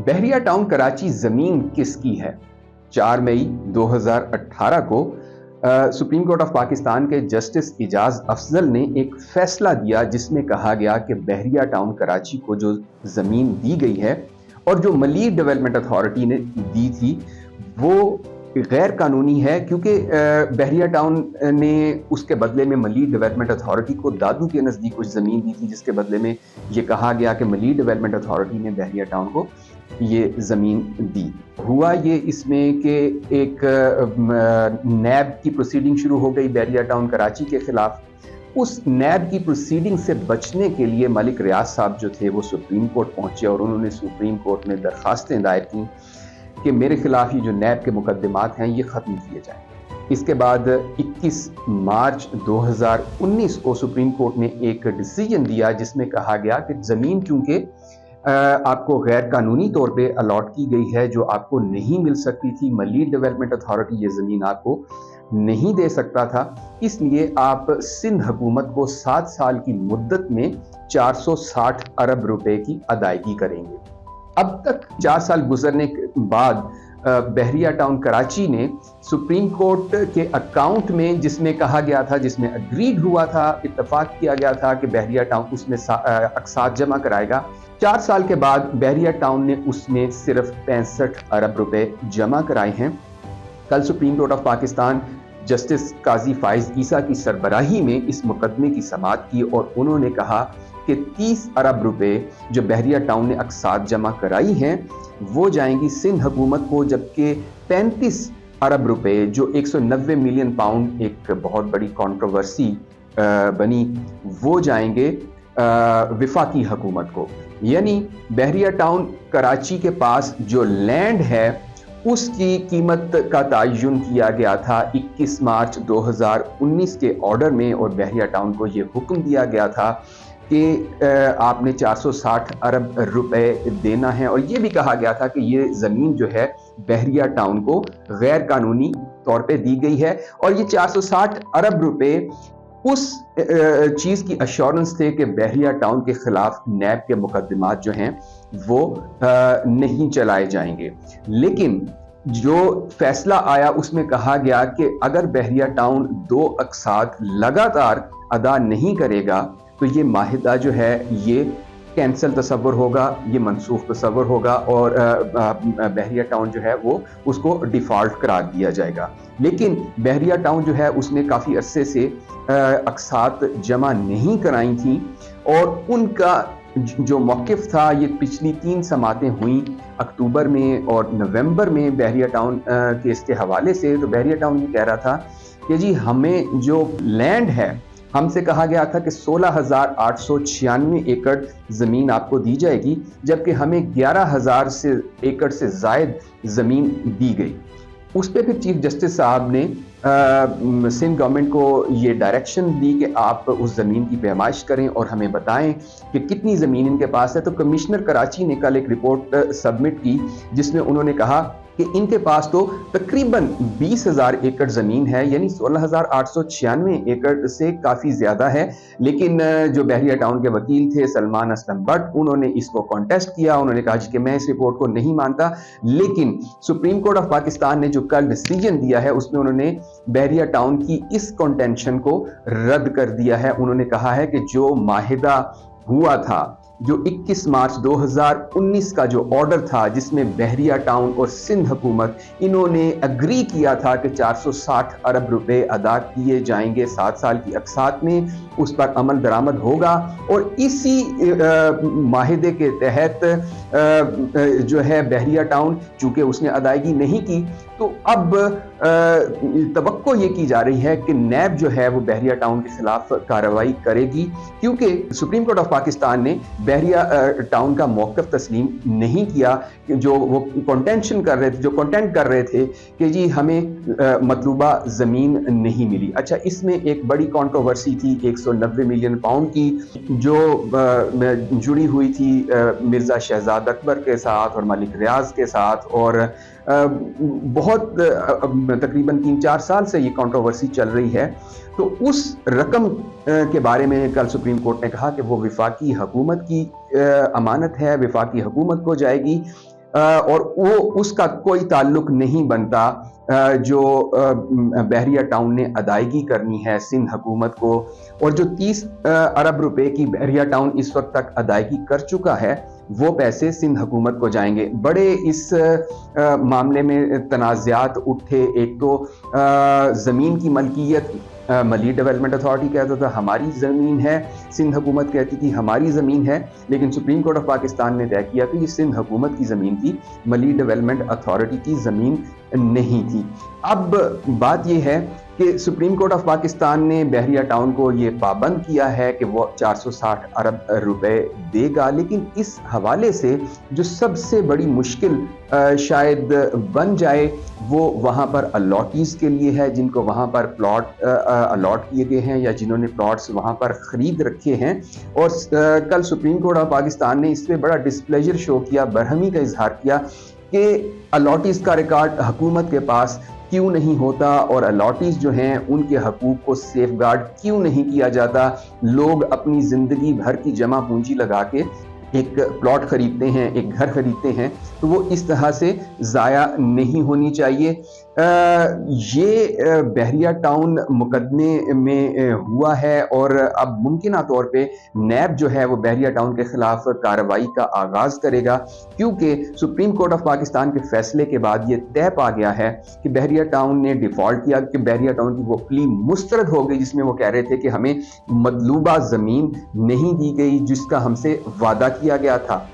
बहरिया town Karachi ज़मीन किसकी है? 4 मई 2018 को सुप्रीम कोर्ट ऑफ पाकिस्तान के जस्टिस इजाज अफजल ने एक फैसला दिया जिसमें कहा गया कि बहरिया टाउन कराची को जो ज़मीन दी गई है और जो मलीर डेवलपमेंट अथॉरिटी ने दी थी वो गैर कानूनी है, क्योंकि बहरिया टाउन ने उसके बदले में मलीर डेवलपमेंट अथॉरिटी को दादू के नज़दीक कुछ ज़मीन दी थी, जिसके बदले में ये कहा गया कि मलीर डेवलपमेंट अथॉरिटी ने बहरिया टाउन को ये ज़मीन दी। हुआ ये इसमें कि एक नैब की प्रोसीडिंग शुरू हो गई बहरिया टाउन कराची के ख़िलाफ़। उस नैब की प्रोसीडिंग से बचने के लिए मलिक रियाज साहब जो थे वो सुप्रीम कोर्ट पहुँचे और उन्होंने सुप्रीम कोर्ट में दरख्वास्तें दायर की कि मेरे खिलाफ ये जो नैब के मुकदमात हैं ये ख़त्म किए जाएं। इसके बाद 21 मार्च 2019 को सुप्रीम कोर्ट ने एक डिसीजन दिया जिसमें कहा गया कि ज़मीन चूँकि आपको गैर कानूनी तौर पे अलॉट की गई है, जो आपको नहीं मिल सकती थी, मलीर डेवलपमेंट अथॉरिटी ये ज़मीन आपको नहीं दे सकता था, इसलिए आप सिंध हुकूमत को 7 साल की मुद्दत में 460 अरब रुपए की अदायगी करेंगे। अब तक 4 साल गुजरने के बाद बहरिया टाउन कराची ने सुप्रीम कोर्ट के अकाउंट में, जिसमें कहा गया था, जिसमें अग्रीड हुआ था, इत्तफाक किया गया था कि बहरिया टाउन उसमें अक़सात जमा कराएगा, 4 साल के बाद बहरिया टाउन ने उसमें सिर्फ 65 अरब रुपए जमा कराए हैं। कल supreme court of Pakistan justice Qazi Faez Isa की सरबराही में इस मुकदमे की समाअत की और उन्होंने कहा कि 30 अरब रुपए जो बहरिया टाउन ने अक़सात जमा कराई हैं वो जाएंगी सिंध हुकूमत को, जबकि 35 अरब रुपए जो 190 मिलियन पाउंड एक बहुत बड़ी कंट्रोवर्सी बनी, वो जाएंगे विफाकी हुकूमत को। यानी बहरिया टाउन कराची के पास जो लैंड है उसकी कीमत का तयन किया गया था 21 मार्च 2019 के ऑर्डर में और बहरिया टाउन को ये हुक्म दिया गया था कि आपने 460 अरब रुपए देना है, और ये भी कहा गया था कि ये ज़मीन जो है बहरिया टाउन को गैर कानूनी तौर पे दी गई है और ये 460 अरब रुपए उस चीज़ की अश्योरेंस थे कि बहरिया टाउन के ख़िलाफ़ नैब के मुकदमात जो हैं वो नहीं चलाए जाएंगे। लेकिन जो फैसला आया उसमें कहा गया कि अगर बहरिया टाउन 2 अक़सात लगातार अदा नहीं करेगा तो ये माहिदा जो है ये कैंसल तस्वर होगा, ये मनसूख तस्वर होगा और बहरिया टाउन जो है वो उसको डिफ़ॉल्ट करार दिया जाएगा। लेकिन बहरिया टाउन जो है उसने काफ़ी अरसे से अक़सात जमा नहीं कराई थी और उनका जो मौक़िफ़ था, ये पिछली 3 समातें हुई अक्टूबर में और नवंबर में बहरिया टाउन केस के हवाले से। तो बहरिया टाउन ये कह रहा था कि जी हमें जो लैंड है, हमसे कहा गया था कि 16,896 एकड़ ज़मीन आपको दी जाएगी, जबकि हमें 11,000 एकड़ से ज़ायद ज़मीन दी गई। उस पर फिर चीफ जस्टिस साहब ने सिंध गवर्नमेंट को ये डायरेक्शन दी कि आप उस ज़मीन की पैमाइश करें और हमें बताएं कि कितनी ज़मीन इनके पास है। तो कमिश्नर कराची ने कल एक रिपोर्ट सबमिट की जिसमें उन्होंने कहा कि इनके पास तो तकरीबन 20,000 एकड़ ज़मीन है, यानी 16,896 एकड़ से काफ़ी ज़्यादा है। लेकिन जो बहरिया टाउन के वकील थे सलमान असलम बट, उन्होंने इसको कॉन्टेस्ट किया। उन्होंने कहा कि मैं इस रिपोर्ट को नहीं मानता। लेकिन सुप्रीम कोर्ट ऑफ पाकिस्तान ने जो कल डिसीजन दिया है उसमें उन्होंने बहरिया टाउन की इस कंटेंशन को रद्द कर दिया है। उन्होंने कहा है कि जो माहिदा हुआ था, जो 21 मार्च 2019 का जो ऑर्डर था जिसमें बहरिया टाउन और सिंध हुकूमत इन्होंने अग्री किया था कि 460 अरब रुपए अदा किए जाएंगे 7 साल की अक़सात में, उस पर अमल दरामद होगा। और इसी माहिदे के तहत जो है बहरिया टाउन चूँकि उसने अदायगी नहीं की, तो अब तवक्को ये की जा रही है कि नैब जो है वो बहरिया टाउन के खिलाफ कार्रवाई करेगी, क्योंकि सुप्रीम कोर्ट ऑफ पाकिस्तान ने बहरिया टाउन का मौक़िफ़ तस्लीम नहीं किया कि जो वो कंटेंशन कर रहे थे, जो कंटेंट कर रहे थे कि जी हमें मतलूबा ज़मीन नहीं मिली। अच्छा, इसमें एक बड़ी कंट्रोवर्सी थी 190 मिलियन पाउंड की जो जुड़ी हुई थी मिर्ज़ा शहजाद अकबर के साथ और मलिक रियाज के साथ, और बहुत तकरीबन 3-4 साल से ये कंट्रोवर्सी चल रही है। तो उस रकम के बारे में कल सुप्रीम कोर्ट ने कहा कि वो विफाकी हुकूमत की अमानत है, विफाकी हुकूमत को जाएगी। और वो उसका कोई ताल्लुक नहीं बनता जो बहरिया टाउन ने अदायगी करनी है सिंध हुकूमत को, और जो 30 अरब रुपए की बहरिया टाउन इस वक्त तक अदायगी कर चुका है वो पैसे सिंध हुकूमत को जाएंगे। बड़े इस मामले में तनाज़ात उठे। एक तो ज़मीन की मलकियत, मली डेवलपमेंट अथॉरिटी कहता था हमारी ज़मीन है, सिंध हुकूमत कहती थी हमारी ज़मीन है, लेकिन सुप्रीम कोर्ट ऑफ पाकिस्तान ने तय किया कि ये सिंध हुकूमत की ज़मीन थी, मली डेवलपमेंट अथॉरिटी की ज़मीन नहीं थी। अब बात यह है कि सुप्रीम कोर्ट ऑफ पाकिस्तान ने बहरिया टाउन को ये पाबंद किया है कि वो 460 अरब रुपए देगा, लेकिन इस हवाले से जो सबसे बड़ी मुश्किल शायद बन जाए वो वहाँ पर अलॉटीज़ के लिए है, जिनको वहाँ पर प्लॉट अलॉट किए गए हैं या जिन्होंने प्लॉट्स वहाँ पर ख़रीद रखे हैं। और कल सुप्रीम कोर्ट ऑफ पाकिस्तान ने इस पर बड़ा डिस्प्लेजर शो किया, बरहमी का इजहार किया कि अलॉटीज़ का रिकॉर्ड हुकूमत के पास क्यों नहीं होता और अलॉटीज़ जो हैं उनके हकूक़ को सेफगार्ड क्यों नहीं किया जाता। लोग अपनी ज़िंदगी भर की जमा पूंजी लगा के एक प्लॉट ख़रीदते हैं, एक घर ख़रीदते हैं, तो वो इस तरह से ज़ाया नहीं होनी चाहिए। ये बहरिया टाउन मुकदमे में हुआ है और अब मुमकिना तौर पे नैब जो है वो बहरिया टाउन के ख़िलाफ़ कार्रवाई का आगाज़ करेगा, क्योंकि सुप्रीम कोर्ट ऑफ पाकिस्तान के फ़ैसले के बाद ये तय पा गया है कि बहरिया टाउन ने डिफ़ॉल्ट किया, कि बहरिया टाउन की वो प्ली मुस्तरद हो गई जिसमें वो कह रहे थे कि हमें मतलूबा ज़मीन नहीं दी गई जिसका हमसे वादा किया गया था।